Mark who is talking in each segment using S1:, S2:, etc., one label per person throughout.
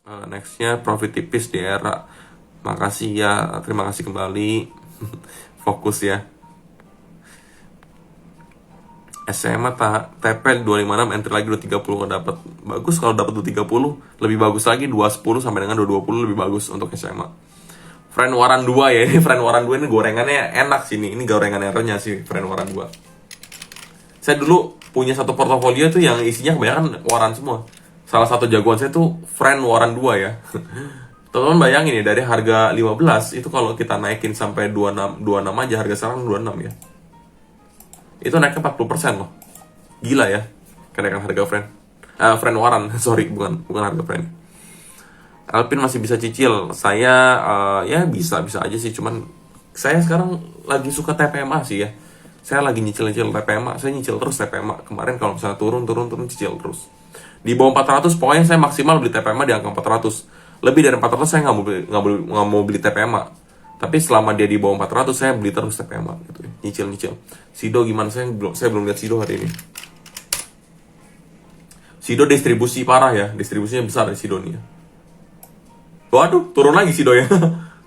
S1: Nextnya profit tipis di era. Makasih ya, terima kasih kembali. Fokus ya. SMA TP 256, entry lagi 230 nggak dapat. Bagus kalau dapat 230, lebih bagus lagi 210 sampai dengan 220 lebih bagus untuk SMA. Friend Waran 2 ya, ini Friend Waran 2 ini gorengannya enak sih nih. Ini gorengan eranya sih Friend Waran 2. Saya dulu punya satu portofolio tuh yang isinya kebanyakan waran semua. Salah satu jagoan saya tuh Friend Waran 2 ya. Teman-teman bayangin ya, dari harga 15 itu kalau kita naikin sampai 26 aja, harga sekarang 26 ya. Itu naiknya 40% loh. Gila ya kenaikan harga Friend Waran. Sorry, bukan harga Friend. Alpin masih bisa cicil. Saya ya bisa aja sih. Cuman saya sekarang lagi suka TPMA sih ya. Saya lagi nyicil TPMA. Saya nyicil terus TPMA. Kemarin kalau misalnya turun cicil terus. Di bawah 400 pokoknya saya maksimal beli TPMA di angka 400. Lebih dari 400 saya nggak mau beli TPMA. Tapi selama dia di bawah 400 saya beli terus TPMA gitu ya. Nyicil. Sido gimana? Saya belum lihat Sido hari ini. Sido distribusi parah ya. Distribusinya besar ya Sido nih ya. Waduh, turun lagi Sido ya.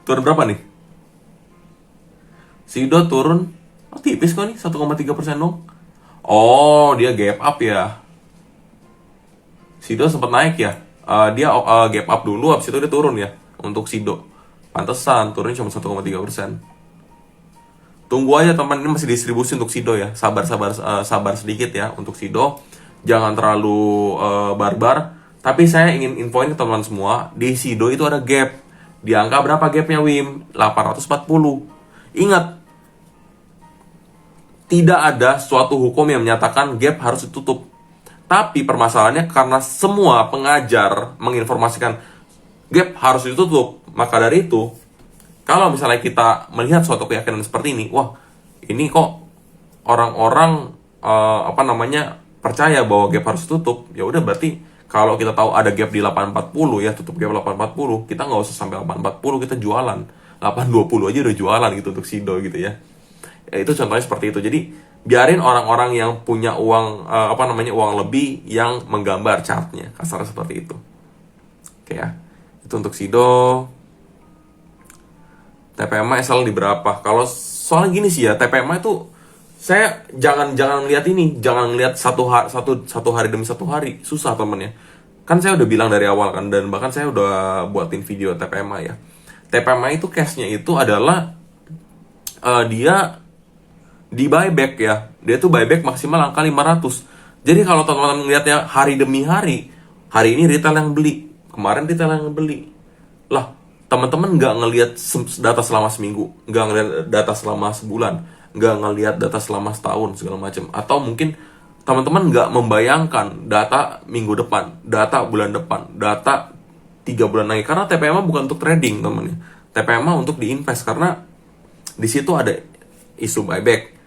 S1: Turun berapa nih? Sido turun tipis kok nih, 1,3% dong. Oh, dia gap up ya. Sido sempat naik ya. Dia gap up dulu, habis itu dia turun ya untuk Sido. Pantesan turunnya cuma 1,3%. Tunggu aja teman, ini masih distribusi untuk Sido ya. Sabar sedikit ya untuk Sido. Jangan terlalu barbar. Tapi saya ingin infoin ke teman-teman semua, di Sido itu ada gap. Di angka berapa gapnya Wim? 840. Ingat, tidak ada suatu hukum yang menyatakan gap harus ditutup. Tapi permasalahannya karena semua pengajar menginformasikan gap harus ditutup. Maka dari itu, kalau misalnya kita melihat suatu keyakinan seperti ini, wah, ini kok orang-orang percaya bahwa gap harus tutup. Ya udah, berarti kalau kita tahu ada gap di 840 ya, tutup gap 840, kita nggak usah sampai 840, kita jualan 820 aja udah jualan gitu untuk Sido gitu ya. Ya itu contohnya seperti itu. Jadi biarin orang-orang yang punya uang uang lebih yang menggambar chartnya, kasarnya seperti itu. Oke ya, itu untuk Sido. TPMA SL di berapa? Kalau soalnya gini sih ya, TPMA itu saya jangan lihat ini, jangan lihat satu hari demi satu hari, susah temennya. Kan saya udah bilang dari awal kan, dan bahkan saya udah buatin video TPMA ya. TPMA itu cashnya itu adalah dia di buyback ya. Dia tuh buyback maksimal angka 500. Jadi kalau teman-teman lihatnya hari demi hari ini retail yang beli, kemarin retail yang beli. Lah, teman-teman nggak ngelihat data selama seminggu, nggak ngelihat data selama sebulan, nggak ngelihat data selama setahun segala macam, atau mungkin teman-teman nggak membayangkan data minggu depan, data bulan depan, data 3 bulan lagi, karena TPMA bukan untuk trading teman-teman. TPMA untuk diinvest, karena di situ ada isu buyback.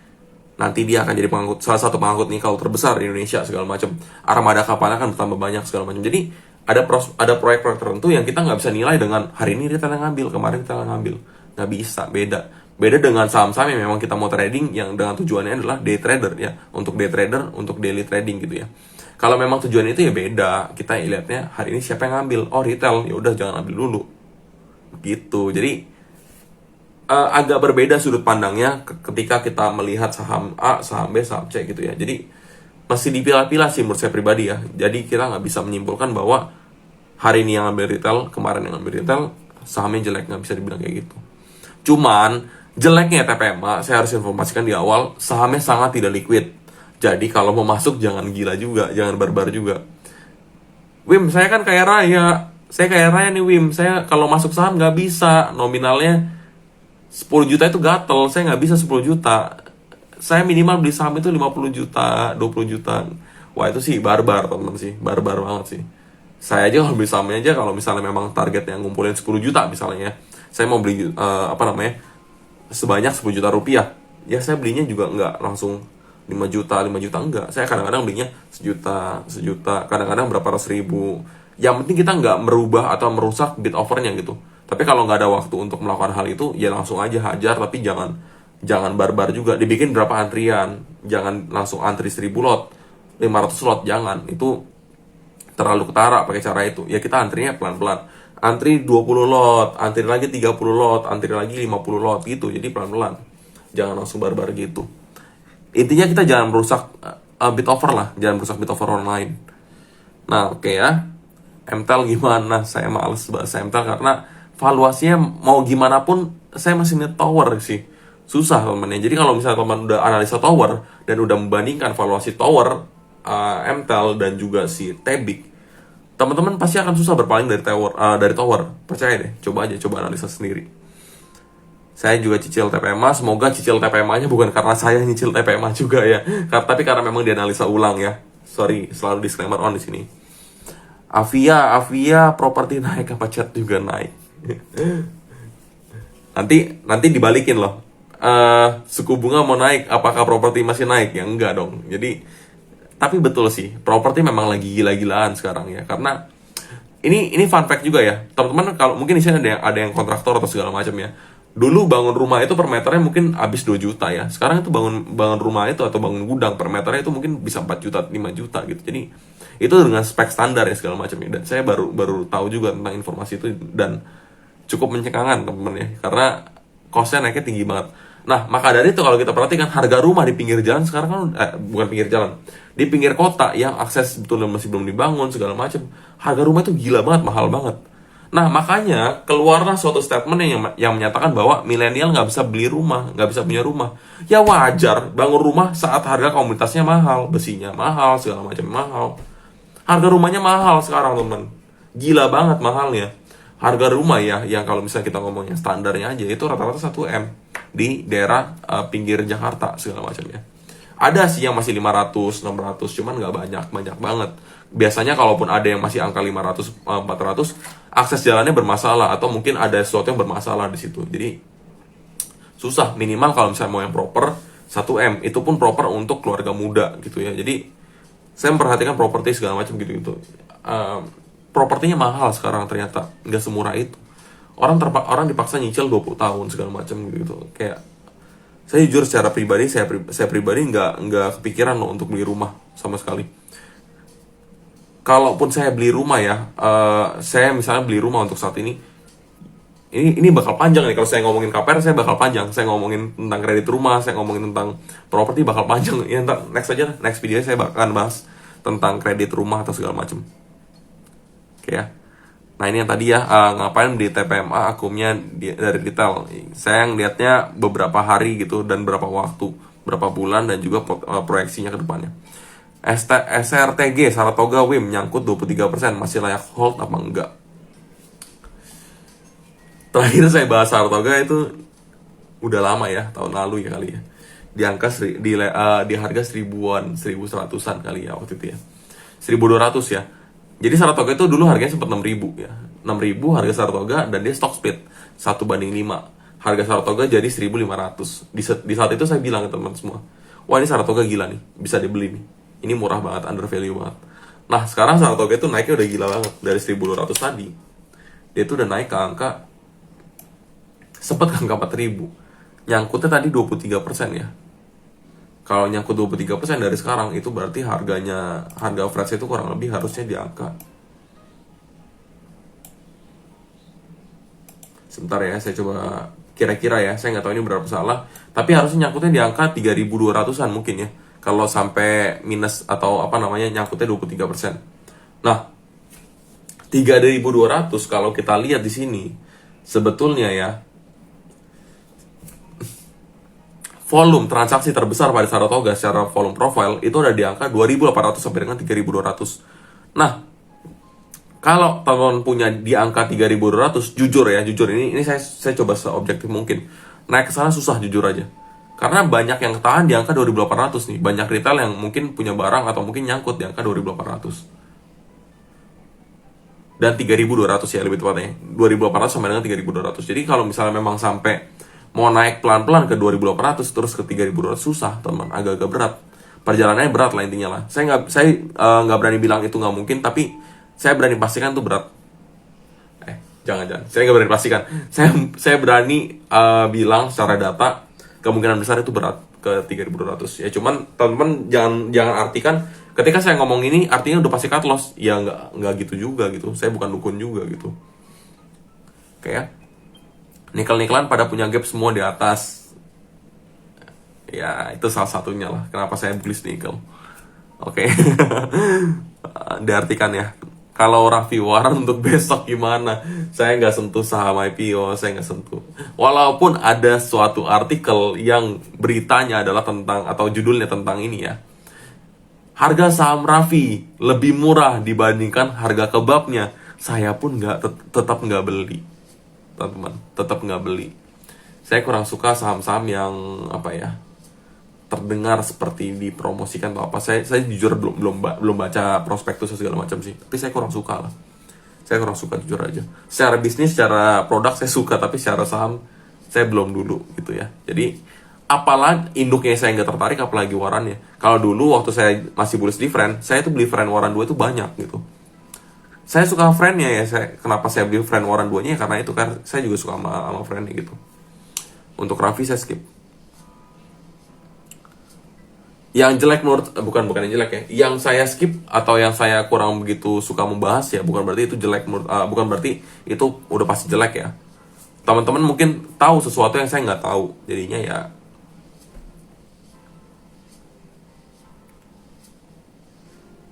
S1: Nanti dia akan jadi salah satu pengangkut nikel terbesar di Indonesia segala macam. Armada kapalnya akan bertambah banyak segala macam. Jadi ada proyek-proyek tertentu yang kita nggak bisa nilai dengan hari ini retail yang ngambil, kemarin retail yang ngambil. Nggak bisa, beda dengan saham-saham yang memang kita mau trading, yang dengan tujuannya adalah day trader ya, untuk day trader, untuk daily trading gitu ya. Kalau memang tujuan itu ya beda, kita lihatnya hari ini siapa yang ngambil, oh retail, ya udah jangan ambil dulu gitu. Jadi agak berbeda sudut pandangnya ketika kita melihat saham A, saham B, saham C gitu ya. Jadi masih dipilah-pilah sih menurut saya pribadi ya. Jadi kita nggak bisa menyimpulkan bahwa hari ini yang ambil retail, kemarin yang ambil retail, sahamnya jelek, nggak bisa dibilang kayak gitu. Cuman jeleknya TPMA, saya harus informasikan di awal, sahamnya sangat tidak liquid. Jadi kalau mau masuk jangan gila juga, jangan barbar juga. Wim, saya kan kaya raya, nih Wim. Saya kalau masuk saham nggak bisa, nominalnya 10 juta itu gatel, saya nggak bisa 10 juta. Saya minimal beli saham itu 50 juta, 20 juta. Wah itu sih barbar teman sih, barbar banget sih. Saya aja kalau beli sahamnya aja, kalau misalnya memang targetnya ngumpulin 10 juta misalnya, saya mau beli sebanyak 10 juta rupiah. Ya saya belinya juga nggak langsung 5 juta enggak. Saya kadang-kadang belinya sejuta, kadang-kadang berapa ratus ribu. Yang penting kita nggak merubah atau merusak bid offernya gitu. Tapi kalau nggak ada waktu untuk melakukan hal itu, ya langsung aja hajar, tapi jangan barbar juga. Dibikin berapa antrian, jangan langsung antri 1000 lot, 500 lot, jangan. Itu terlalu ketara pakai cara itu, ya kita antrinya pelan-pelan. Antri 20 lot, antri lagi 30 lot, antri lagi 50 lot gitu. Jadi pelan-pelan. Jangan langsung barbar gitu. Intinya kita jangan merusak bid over lah, jangan merusak bid over orang lain. Nah, oke ya. MTEL gimana? Saya males bahas MTEL karena valuasinya mau gimana pun saya masih net tower sih. Susah teman-teman ya. Jadi kalau misalnya teman udah analisa tower dan udah membandingkan valuasi tower, MTEL dan juga si Tebik, teman-teman pasti akan susah berpaling dari tower. Percaya deh, coba aja, coba analisa sendiri. Saya juga cicil TPMA, semoga cicil TPMA-nya bukan karena saya nyicil TPMA juga ya, tapi karena memang dianalisa ulang ya. Sorry, selalu disclaimer on di sini. Avia properti naik apa chat juga naik. nanti dibalikin loh. Suku bunga mau naik, apakah properti masih naik? Ya enggak dong. Jadi tapi betul sih, properti memang lagi gila-gilaan sekarang ya. Karena ini fun fact juga ya. Teman-teman kalau mungkin di sini ada yang kontraktor atau segala macam ya. Dulu bangun rumah itu per meternya mungkin habis 2 juta ya. Sekarang itu bangun rumah itu atau bangun gudang per meternya itu mungkin bisa 4 juta, 5 juta gitu. Jadi itu dengan spek standar ya segala macam ya. Dan saya baru tahu juga tentang informasi itu dan cukup mencengangkan teman-teman ya. Karena costnya naiknya tinggi banget. Nah, maka dari itu kalau kita perhatikan harga rumah di pinggir jalan sekarang kan bukan pinggir jalan, di pinggir kota yang akses sebetulnya masih belum dibangun segala macam, harga rumah itu gila banget, mahal banget. Nah, makanya keluarlah suatu statement yang menyatakan bahwa milenial nggak bisa beli rumah, nggak bisa punya rumah. Ya wajar, bangun rumah saat harga komunitasnya mahal, besinya mahal, segala macam mahal. Harga rumahnya mahal sekarang, teman. Gila banget mahalnya. Harga rumah ya, yang kalau misalnya kita ngomongnya standarnya aja, itu rata-rata 1M di daerah pinggir Jakarta, segala macam ya. Ada sih yang masih 500, 600, cuman nggak banyak banget. Biasanya kalaupun ada yang masih angka 500, 400, akses jalannya bermasalah, atau mungkin ada sesuatu yang bermasalah di situ. Jadi, susah. Minimal kalau misalnya mau yang proper, 1M. Itu pun proper untuk keluarga muda gitu ya. Jadi, saya memperhatikan properti segala macam gitu-gitu. Propertinya mahal sekarang ternyata, nggak semurah itu. Orang dipaksa nyicil 20 tahun segala macam gitu. Kayak saya jujur secara pribadi, saya pribadi nggak kepikiran loh untuk beli rumah sama sekali. Kalaupun saya beli rumah ya, saya misalnya beli rumah untuk saat ini bakal panjang nih. Kalau saya ngomongin KPR, saya bakal panjang. Saya ngomongin tentang kredit rumah, saya ngomongin tentang properti bakal panjang. Ya ntar next video saya akan bahas tentang kredit rumah atau segala macam. Oke ya. Nah ini yang tadi ya, ngapain di TPMA akumnya dari retail. Saya ngeliatnya beberapa hari gitu dan berapa waktu, berapa bulan dan juga proyeksinya ke depannya. SRTG Saratoga WIM nyangkut 23%, masih layak hold apa enggak? Terakhir saya bahas Saratoga itu udah lama ya, tahun lalu ya kali ya. Di angka di harga 1100-an kali ya waktu itu ya. 1200 ya. Jadi Saratoga itu dulu harganya sempat 6.000 ya. 6.000 harga Saratoga dan dia stock split 1:5. Harga Saratoga jadi 1.500. Di saat itu saya bilang ke teman semua, wah ini Saratoga gila nih, bisa dibeli nih. Ini murah banget, under value banget. Nah sekarang Saratoga itu naiknya udah gila banget. Dari 1.200 tadi, dia itu udah naik ke angka, sempat ke angka 4.000. Nyangkutnya tadi 23% ya. Kalau nyangkut 23% dari sekarang, itu berarti harga fresh itu kurang lebih harusnya di angka, sebentar ya, saya coba kira-kira ya, saya nggak tahu ini berapa salah, tapi harusnya nyangkutnya di angka 3.200-an mungkin ya, kalau sampai minus atau apa namanya nyangkutnya 23%. Nah, 3.200 kalau kita lihat di sini, sebetulnya ya, volume transaksi terbesar pada Saratoga secara volume profile itu ada di angka 2.800 sampai dengan 3.200. Nah, kalau teman punya di angka 3.200, jujur ini saya coba seobjektif mungkin. Naik ke sana susah jujur aja. Karena banyak yang ketahan di angka 2.800 nih. Banyak retail yang mungkin punya barang atau mungkin nyangkut di angka 2.800. Dan 3.200 ya lebih tepatnya. 2.800 sampai dengan 3.200. Jadi kalau misalnya memang sampai mau naik pelan-pelan ke 2.800 terus ke 3.200 susah, teman, agak-agak berat. Perjalanannya berat lah intinya lah. Saya nggak berani bilang itu nggak mungkin, tapi saya berani pastikan itu berat. Jangan. Saya nggak berani pastikan. Saya berani bilang secara data kemungkinan besar itu berat ke 3.200. Ya cuman teman-teman jangan artikan Ketika saya ngomong ini artinya udah pasti cut loss. Ya nggak gitu juga gitu. Saya bukan dukun juga gitu. Kayak nikel-nikelan pada punya gap semua di atas. Ya itu salah satunya lah kenapa saya bullish nikel. Oke. Diartikan ya. Kalau Raffi Warren untuk besok gimana? Saya nggak sentuh saham IPO, saya nggak sentuh. Walaupun ada suatu artikel yang beritanya adalah tentang, atau judulnya tentang ini ya. Harga saham Raffi lebih murah dibandingkan harga kebabnya. Saya pun tetap nggak beli, teman-teman. Tetap nggak beli. Saya kurang suka saham-saham yang apa ya, terdengar seperti dipromosikan atau apa. Saya jujur belum baca prospektus segala macam sih, tapi saya kurang suka lah. Saya kurang suka jujur aja. Secara bisnis, secara produk saya suka, tapi secara saham saya belum dulu gitu ya. Jadi apalagi induknya saya nggak tertarik, apalagi warannya. Kalau dulu waktu saya masih bullish di Friend, saya tuh beli Friend waran 2 itu banyak gitu. Saya suka Friendnya ya. Kenapa saya beli Friend waran 2-nya ya karena itu kan saya juga suka sama Friendnya gitu. Untuk Raffi saya skip. Yang jelek menurut bukan yang jelek ya, yang saya skip atau yang saya kurang begitu suka membahas ya, bukan berarti itu jelek menurut bukan berarti itu udah pasti jelek ya. Teman-teman mungkin tahu sesuatu yang saya nggak tahu, jadinya ya.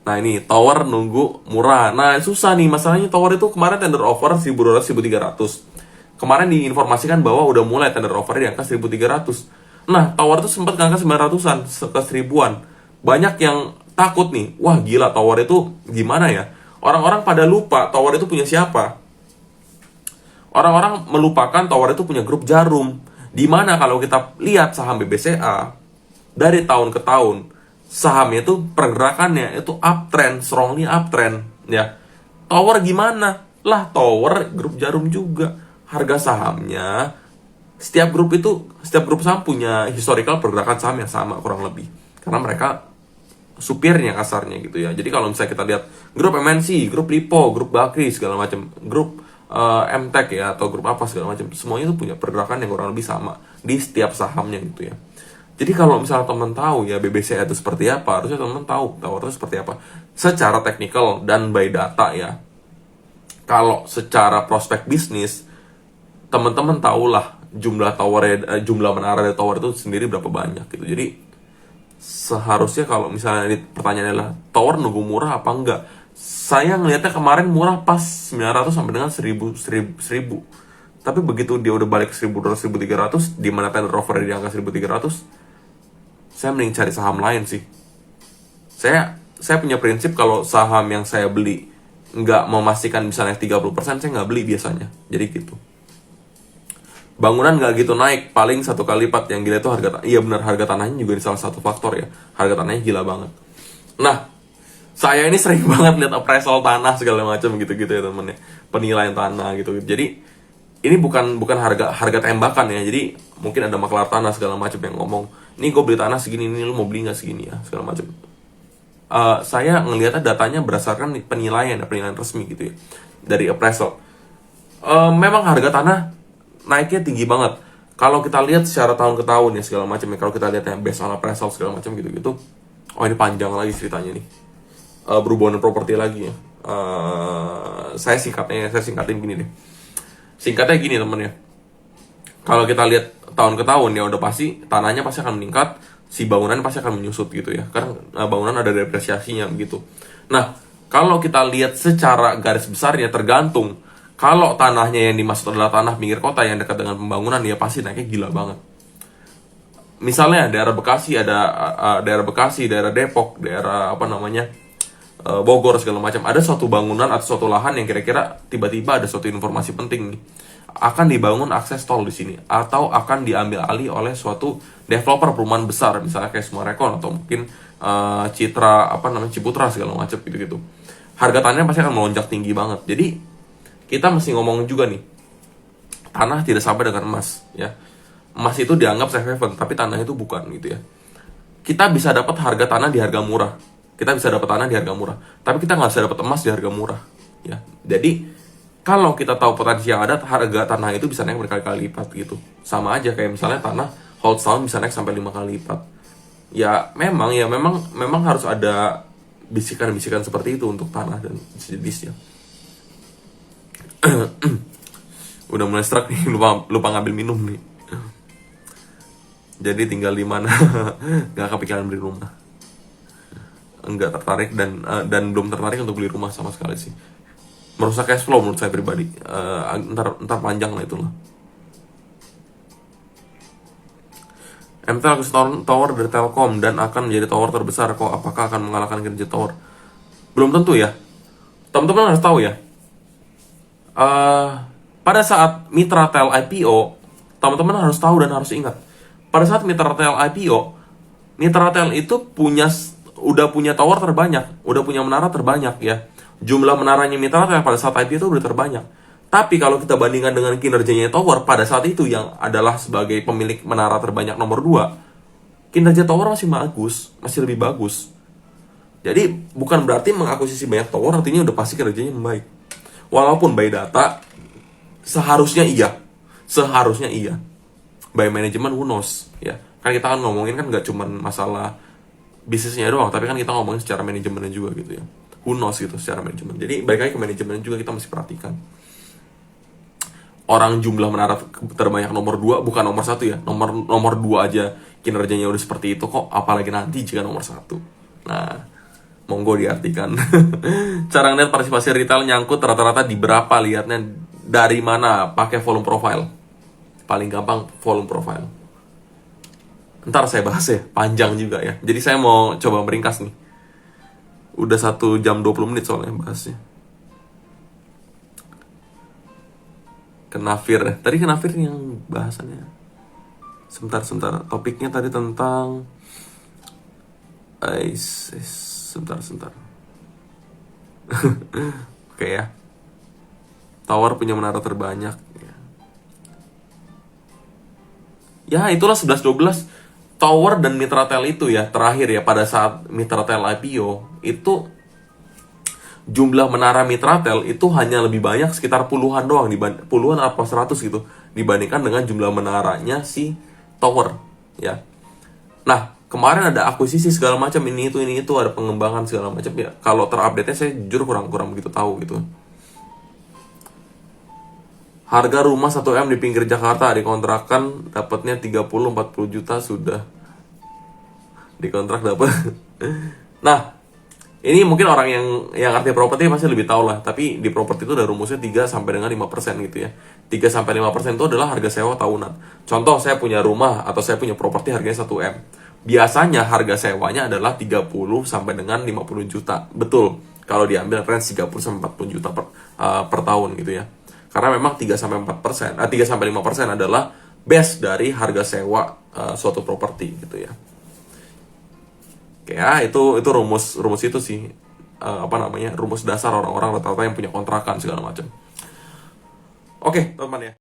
S1: Nah ini tower nunggu murah. Nah susah nih masalahnya, tower itu kemarin tender offer 1.200 1.300. Kemarin diinformasikan bahwa udah mulai tender offer di angka 1.300. Nah, tower itu sempat ke angka 900-an, ke 1000-an. Banyak yang takut nih, wah gila tower itu gimana ya? Orang-orang pada lupa tower itu punya siapa. Orang-orang melupakan tower itu punya grup Jarum. Dimana kalau kita lihat saham BBCA, dari tahun ke tahun, sahamnya itu pergerakannya itu uptrend, strongly uptrend. Ya, tower gimana? Lah tower grup Jarum juga. Harga sahamnya, setiap grup saham punya historical pergerakan saham yang sama kurang lebih, karena mereka supirnya kasarnya gitu ya. Jadi kalau misalnya kita lihat grup MNC, grup Lipo, grup Bakri segala macam, grup MTech ya atau grup apa segala macam, semuanya itu punya pergerakan yang kurang lebih sama di setiap sahamnya gitu ya. Jadi kalau misalnya teman tahu ya BBCA itu seperti apa, harusnya teman tahu tower itu seperti apa secara teknikal dan by data ya. Kalau secara prospek bisnis, teman-teman tahulah jumlah jumlah menara dari tower itu sendiri berapa banyak gitu. Jadi seharusnya kalau misalnya pertanyaannya adalah tower nunggu murah apa enggak, saya ngelihatnya kemarin murah pas 900 sampai dengan 1000. Tapi begitu dia udah balik ke 1200 1300, di mana tender offer di angka 1300, saya mending cari saham lain sih. Saya punya prinsip kalau saham yang saya beli nggak memastikan bisa naik 30%, saya nggak beli biasanya. Jadi gitu. Bangunan nggak gitu naik, paling 1 kali lipat. Yang gila itu iya benar, harga tanahnya juga salah satu faktor ya. Harga tanahnya gila banget. Nah, saya ini sering banget lihat appraisal tanah segala macam gitu-gitu ya temen ya. Penilaian tanah gitu. Jadi ini bukan harga tembakan ya. Jadi mungkin ada maklar tanah segala macam yang ngomong, ini gue beli tanah segini, ini lu mau beli nggak segini ya segala macam. Saya ngelihatnya datanya berdasarkan penilaian resmi gitu ya dari appraisal. Memang harga tanah naiknya tinggi banget. Kalau kita lihat secara tahun ke tahun ya segala macam ya, kalau kita lihat yang based on appraisal segala macam gitu-gitu. Oh ini panjang lagi ceritanya nih. Berhubungan dengan properti lagi ya. Saya singkatin gini deh. Singkatnya gini temen ya. Kalau kita lihat tahun ke tahun ya udah pasti tanahnya pasti akan meningkat, si bangunan pasti akan menyusut gitu ya. Karena bangunan ada depresiasinya begitu. Nah, kalau kita lihat secara garis besarnya tergantung. Kalau tanahnya yang dimaksud adalah tanah pinggir kota yang dekat dengan pembangunan, ya pasti naiknya gila banget. Misalnya daerah Bekasi, daerah Depok, daerah Bogor segala macam. Ada suatu bangunan atau suatu lahan yang kira-kira tiba-tiba ada suatu informasi penting nih. Akan dibangun akses tol di sini atau akan diambil alih oleh suatu developer perumahan besar, misalnya kayak Sumarekon atau mungkin Ciputra segala macam gitu-gitu. Harga tanahnya pasti akan melonjak tinggi banget. Jadi kita mesti ngomong juga nih, tanah tidak sama dengan emas ya. Emas itu dianggap safe haven, tapi tanah itu bukan gitu ya. Kita bisa dapat harga tanah di harga murah, tapi kita nggak bisa dapat emas di harga murah ya. Jadi kalau kita tahu potensi yang ada, harga tanah itu bisa naik berkali-kali lipat gitu. Sama aja kayak misalnya tanah hold sound bisa naik sampai 5 kali lipat. Ya memang harus ada bisikan-bisikan seperti itu untuk tanah dan sejenisnya. Udah mulai struck nih, lupa ngambil minum nih. Jadi tinggal di mana. Nggak kepikiran beli rumah, nggak tertarik dan belum tertarik untuk beli rumah sama sekali sih. Merusak cash flow menurut saya pribadi. Ntar panjang lah itulah. MTEL akuisisi tower dari Telkom dan akan menjadi tower terbesar kok. Apakah akan mengalahkan Kinerja Tower? Belum tentu ya. Teman-teman harus tahu ya. Pada saat Mitratel IPO, teman-teman harus tahu dan harus ingat. Pada saat Mitratel IPO, Mitratel itu udah punya tower terbanyak, udah punya menara terbanyak ya. Jumlah menaranya Mitratel pada saat IPO itu udah terbanyak. Tapi kalau kita bandingkan dengan kinerjanya Tower pada saat itu yang adalah sebagai pemilik menara terbanyak nomor 2, kinerja Tower masih bagus, masih lebih bagus. Jadi bukan berarti mengakuisisi banyak tower artinya udah pasti kinerjanya membaik. Walaupun by data seharusnya iya. By manajemen who knows ya. Kan kita kan ngomongin kan nggak cuma masalah bisnisnya doang, tapi kan kita ngomongin secara manajemennya juga gitu ya. Who knows gitu secara manajemen. Jadi balik lagi ke manajemen juga kita mesti perhatikan. Orang jumlah menara terbanyak nomor 2 bukan nomor 1 ya. Nomor 2 aja kinerjanya udah seperti itu kok, apalagi nanti jika nomor 1. Nah, monggo diartikan. Cara ngeliat partisipasi retail nyangkut rata-rata di berapa, lihatnya dari mana? Pakai volume profile. Paling gampang volume profile. Ntar saya bahas ya, panjang juga ya. Jadi saya mau coba meringkas nih. Udah 1 jam 20 menit soalnya bahasnya. Kenafir. Tadi Kenafir yang bahasannya. Sebentar. Topiknya tadi tentang sebentar. Oke ya. Tower punya menara terbanyak. Ya, itulah 11-12. Tower dan Mitratel itu ya, terakhir ya, pada saat Mitratel IPO, itu jumlah menara Mitratel itu hanya lebih banyak sekitar puluhan doang, puluhan atau 100 gitu, dibandingkan dengan jumlah menaranya si Tower ya. Nah, kemarin ada akuisisi segala macam, ini itu ada pengembangan segala macam ya. Kalau terupdate-nya saya jujur kurang begitu tahu gitu. Harga rumah 1M di pinggir Jakarta dikontrakan dapatnya 30-40 juta sudah dikontrak dapat. Nah, ini mungkin orang yang arti properti pasti lebih tahu lah, tapi di properti itu ada rumusnya 3 sampai dengan 5% gitu ya. 3 sampai 5% itu adalah harga sewa tahunan. Contoh, saya punya rumah atau saya punya properti harganya 1M. Biasanya harga sewanya adalah 30 sampai dengan 50 juta. Betul. Kalau diambil range 30 sampai 40 juta per tahun gitu ya. Karena memang 3 sampai 4%, 3 sampai 5% adalah base dari harga sewa suatu properti gitu ya. Oke ya, itu rumus itu sih rumus dasar orang-orang rata-rata yang punya kontrakan segala macam. Oke, teman ya.